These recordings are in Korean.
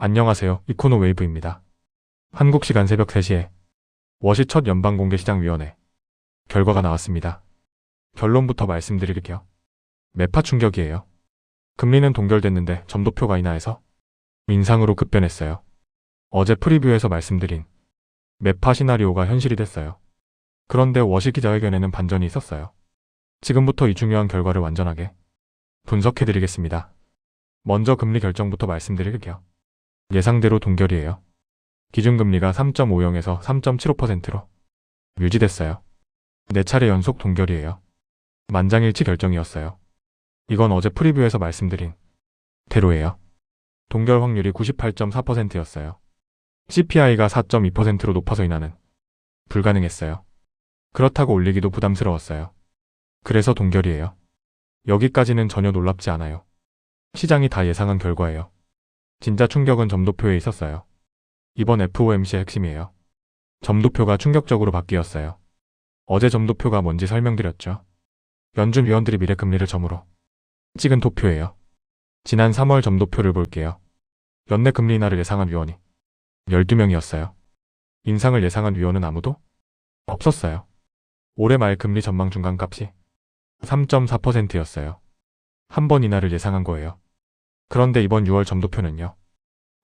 안녕하세요. 이코노 웨이브입니다. 한국 시간 새벽 3시에 워시 첫 연방공개시장위원회 결과가 나왔습니다. 결론부터 말씀드릴게요. 매파 충격이에요. 금리는 동결됐는데 점도표가 인하해서 인상으로 급변했어요. 어제 프리뷰에서 말씀드린 매파 시나리오가 현실이 됐어요. 그런데 워시 기자회견에는 반전이 있었어요. 지금부터 이 중요한 결과를 완전하게 분석해드리겠습니다. 먼저 금리 결정부터 말씀드릴게요. 예상대로 동결이에요. 기준금리가 3.50에서 3.75%로 유지됐어요. 4차례 연속 동결이에요. 만장일치 결정이었어요. 이건 어제 프리뷰에서 말씀드린 대로예요. 동결 확률이 98.4%였어요. CPI가 4.2%로 높아서 인하는 불가능했어요. 그렇다고 올리기도 부담스러웠어요. 그래서 동결이에요. 여기까지는 전혀 놀랍지 않아요. 시장이 다 예상한 결과예요. 진짜 충격은 점도표에 있었어요. 이번 FOMC의 핵심이에요. 점도표가 충격적으로 바뀌었어요. 어제 점도표가 뭔지 설명드렸죠. 연준 위원들이 미래 금리를 점으로 찍은 도표예요. 지난 3월 점도표를 볼게요. 연내 금리 인하를 예상한 위원이 12명이었어요. 인상을 예상한 위원은 아무도 없었어요. 올해 말 금리 전망 중간값이 3.4%였어요. 한 번 인하를 예상한 거예요. 그런데 이번 6월 점도표는요.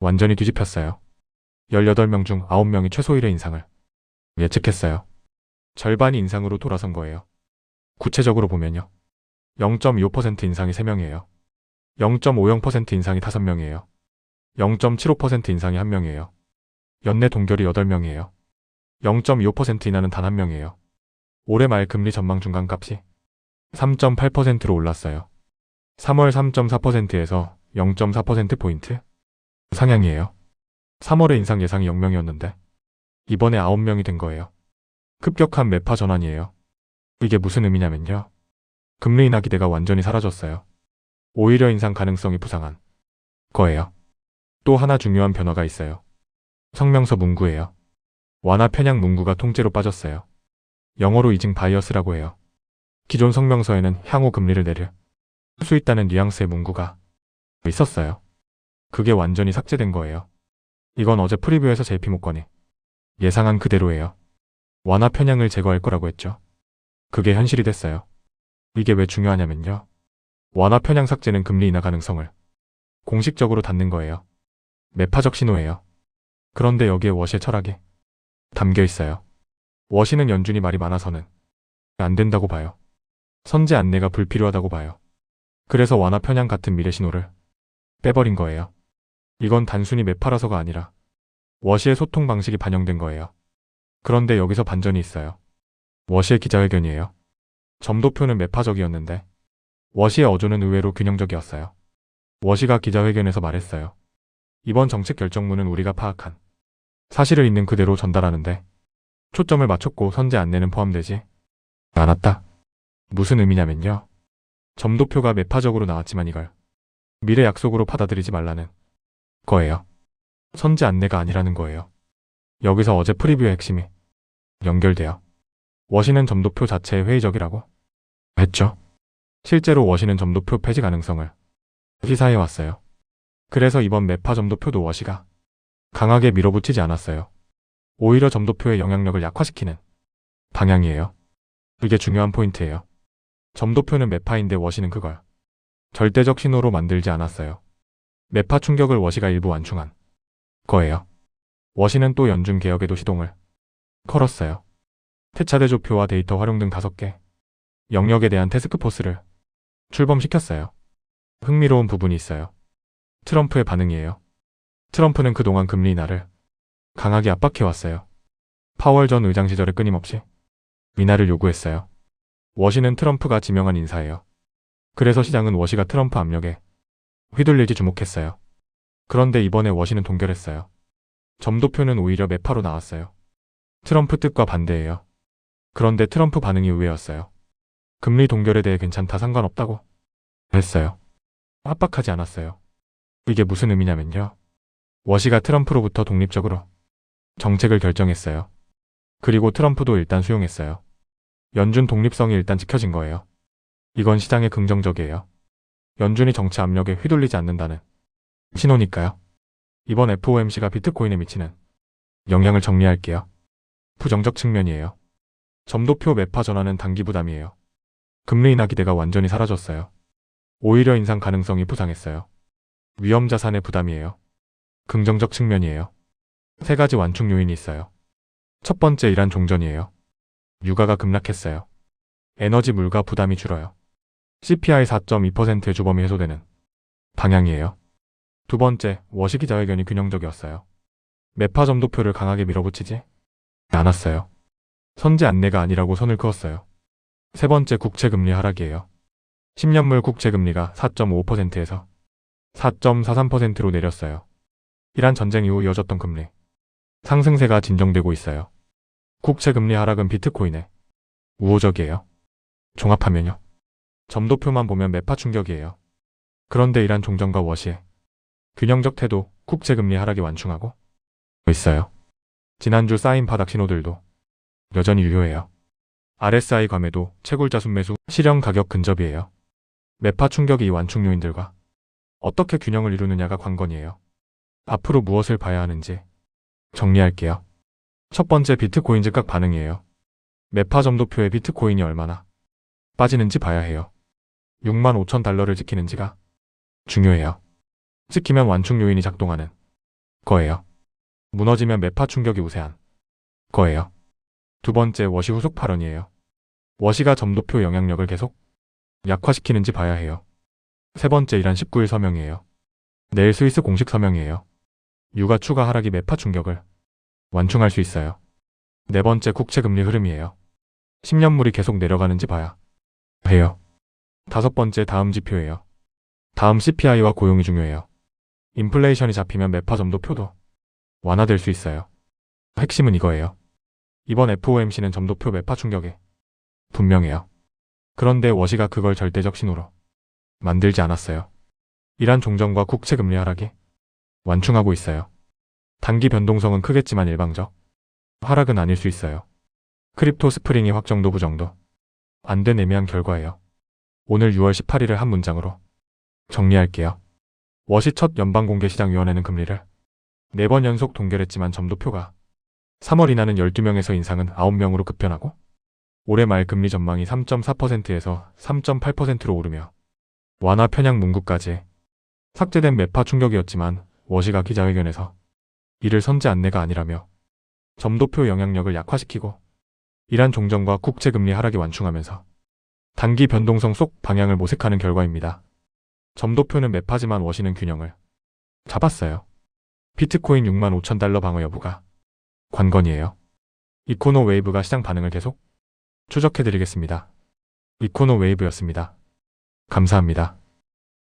완전히 뒤집혔어요. 18명 중 9명이 최소 1회 인상을 예측했어요. 절반이 인상으로 돌아선 거예요. 구체적으로 보면요. 0.25% 인상이 3명이에요. 0.50% 인상이 5명이에요. 0.75% 인상이 1명이에요. 연내 동결이 8명이에요. 0.25% 인하는 단 1명이에요. 올해 말 금리 전망 중간값이 3.8%로 올랐어요. 3월 3.4%에서 0.4%포인트 상향이에요. 3월에 인상 예상이 0명이었는데 이번에 9명이 된 거예요. 급격한 매파 전환이에요. 이게 무슨 의미냐면요. 금리 인하 기대가 완전히 사라졌어요. 오히려 인상 가능성이 부상한 거예요. 또 하나 중요한 변화가 있어요. 성명서 문구예요. 완화 편향 문구가 통째로 빠졌어요. 영어로 이징 바이어스라고 해요. 기존 성명서에는 향후 금리를 내릴 수 있다는 뉘앙스의 문구가 있었어요. 그게 완전히 삭제된 거예요. 이건 어제 프리뷰에서 JP모건이 예상한 그대로예요. 완화 편향을 제거할 거라고 했죠. 그게 현실이 됐어요. 이게 왜 중요하냐면요. 완화 편향 삭제는 금리 인하 가능성을 공식적으로 닫는 거예요. 매파적 신호예요. 그런데 여기에 워시의 철학이 담겨 있어요. 워시는 연준이 말이 많아서는 안 된다고 봐요. 선제 안내가 불필요하다고 봐요. 그래서 완화 편향 같은 미래 신호를 빼버린 거예요. 이건 단순히 매파라서가 아니라 워시의 소통 방식이 반영된 거예요. 그런데 여기서 반전이 있어요. 워시의 기자회견이에요. 점도표는 매파적이었는데 워시의 어조는 의외로 균형적이었어요. 워시가 기자회견에서 말했어요. 이번 정책 결정문은 우리가 파악한 사실을 있는 그대로 전달하는데 초점을 맞췄고 선제 안내는 포함되지 않았다. 무슨 의미냐면요. 점도표가 매파적으로 나왔지만 이걸 미래 약속으로 받아들이지 말라는 거예요. 선제 안내가 아니라는 거예요. 여기서 어제 프리뷰의 핵심이 연결돼요. 워시는 점도표 자체에 회의적이라고 했죠. 실제로 워시는 점도표 폐지 가능성을 시사해왔어요. 그래서 이번 매파 점도표도 워시가 강하게 밀어붙이지 않았어요. 오히려 점도표의 영향력을 약화시키는 방향이에요. 이게 중요한 포인트예요. 점도표는 매파인데 워시는 그걸 절대적 신호로 만들지 않았어요. 매파 충격을 워시가 일부 완충한 거예요. 워시는 또 연준 개혁에도 시동을 걸었어요. 태차 대조표와 데이터 활용 등 5개 영역에 대한 태스크포스를 출범시켰어요. 흥미로운 부분이 있어요. 트럼프의 반응이에요. 트럼프는 그동안 금리 인하를 강하게 압박해왔어요. 파월 전 의장 시절에 끊임없이 인하를 요구했어요. 워시는 트럼프가 지명한 인사예요. 그래서 시장은 워시가 트럼프 압력에 휘둘릴지 주목했어요. 그런데 이번에 워시는 동결했어요. 점도표는 오히려 매파로 나왔어요. 트럼프 뜻과 반대예요. 그런데 트럼프 반응이 의외였어요. 금리 동결에 대해 괜찮다 상관없다고 했어요. 압박하지 않았어요. 이게 무슨 의미냐면요. 워시가 트럼프로부터 독립적으로 정책을 결정했어요. 그리고 트럼프도 일단 수용했어요. 연준 독립성이 일단 지켜진 거예요. 이건 시장에 긍정적이에요. 연준이 정치 압력에 휘둘리지 않는다는 신호니까요. 이번 FOMC가 비트코인에 미치는 영향을 정리할게요. 부정적 측면이에요. 점도표 매파 전환은 단기 부담이에요. 금리 인하 기대가 완전히 사라졌어요. 오히려 인상 가능성이 부상했어요. 위험 자산의 부담이에요. 긍정적 측면이에요. 세 가지 완충 요인이 있어요. 첫 번째, 이란 종전이에요. 유가가 급락했어요. 에너지 물가 부담이 줄어요. CPI 4.2%의 주범이 해소되는 방향이에요. 두 번째, 워시 기자회견이 균형적이었어요. 매파 점도표를 강하게 밀어붙이지 않았어요. 선제 안내가 아니라고 선을 그었어요. 세 번째, 국채금리 하락이에요. 10년물 국채금리가 4.5%에서 4.43%로 내렸어요. 이란 전쟁 이후 이어졌던 금리 상승세가 진정되고 있어요. 국채금리 하락은 비트코인에 우호적이에요. 종합하면요. 점도표만 보면 매파 충격이에요. 그런데 이란 종전과 워시의 균형적 태도, 국채금리 하락이 완충하고 있어요. 지난주 쌓인 바닥 신호들도 여전히 유효해요. RSI 과매도, 채굴자 순매수, 실현 가격 근접이에요. 매파 충격이 이 완충 요인들과 어떻게 균형을 이루느냐가 관건이에요. 앞으로 무엇을 봐야 하는지 정리할게요. 첫 번째, 비트코인 즉각 반응이에요. 매파 점도표에 비트코인이 얼마나 빠지는지 봐야 해요. 65,000달러를 지키는지가 중요해요. 지키면 완충 요인이 작동하는 거예요. 무너지면 매파 충격이 우세한 거예요. 두 번째, 워시 후속 발언이에요. 워시가 점도표 영향력을 계속 약화시키는지 봐야 해요. 세 번째, 이란 19일 서명이에요. 내일 스위스 공식 서명이에요. 유가 추가 하락이 매파 충격을 완충할 수 있어요. 네 번째, 국채금리 흐름이에요. 10년물이 계속 내려가는지 봐야 해요. 다섯 번째, 다음 지표예요. 다음 CPI와 고용이 중요해요. 인플레이션이 잡히면 매파 점도표도 완화될 수 있어요. 핵심은 이거예요. 이번 FOMC는 점도표 매파 충격이 분명해요. 그런데 워시가 그걸 절대적 신호로 만들지 않았어요. 이란 종전과 국채금리 하락이 완충하고 있어요. 단기 변동성은 크겠지만 일방적 하락은 아닐 수 있어요. 크립토 스프링이 확정도 부정도 안 된 애매한 결과예요. 오늘 6월 18일을 한 문장으로 정리할게요. 워시 첫 연방공개시장위원회는 금리를 4번 연속 동결했지만 점도표가 3월 인하는 12명에서 인상은 9명으로 급변하고 올해 말 금리 전망이 3.4%에서 3.8%로 오르며 완화 편향 문구까지 삭제된 매파 충격이었지만 워시가 기자회견에서 이를 선제 안내가 아니라며 점도표 영향력을 약화시키고 이란 종전과 국채금리 하락이 완충하면서 단기 변동성 속 방향을 모색하는 결과입니다. 점도표는 매파지만 워시는 균형을 잡았어요. 비트코인 65,000달러 방어 여부가 관건이에요. 이코노 웨이브가 시장 반응을 계속 추적해드리겠습니다. 이코노 웨이브였습니다. 감사합니다.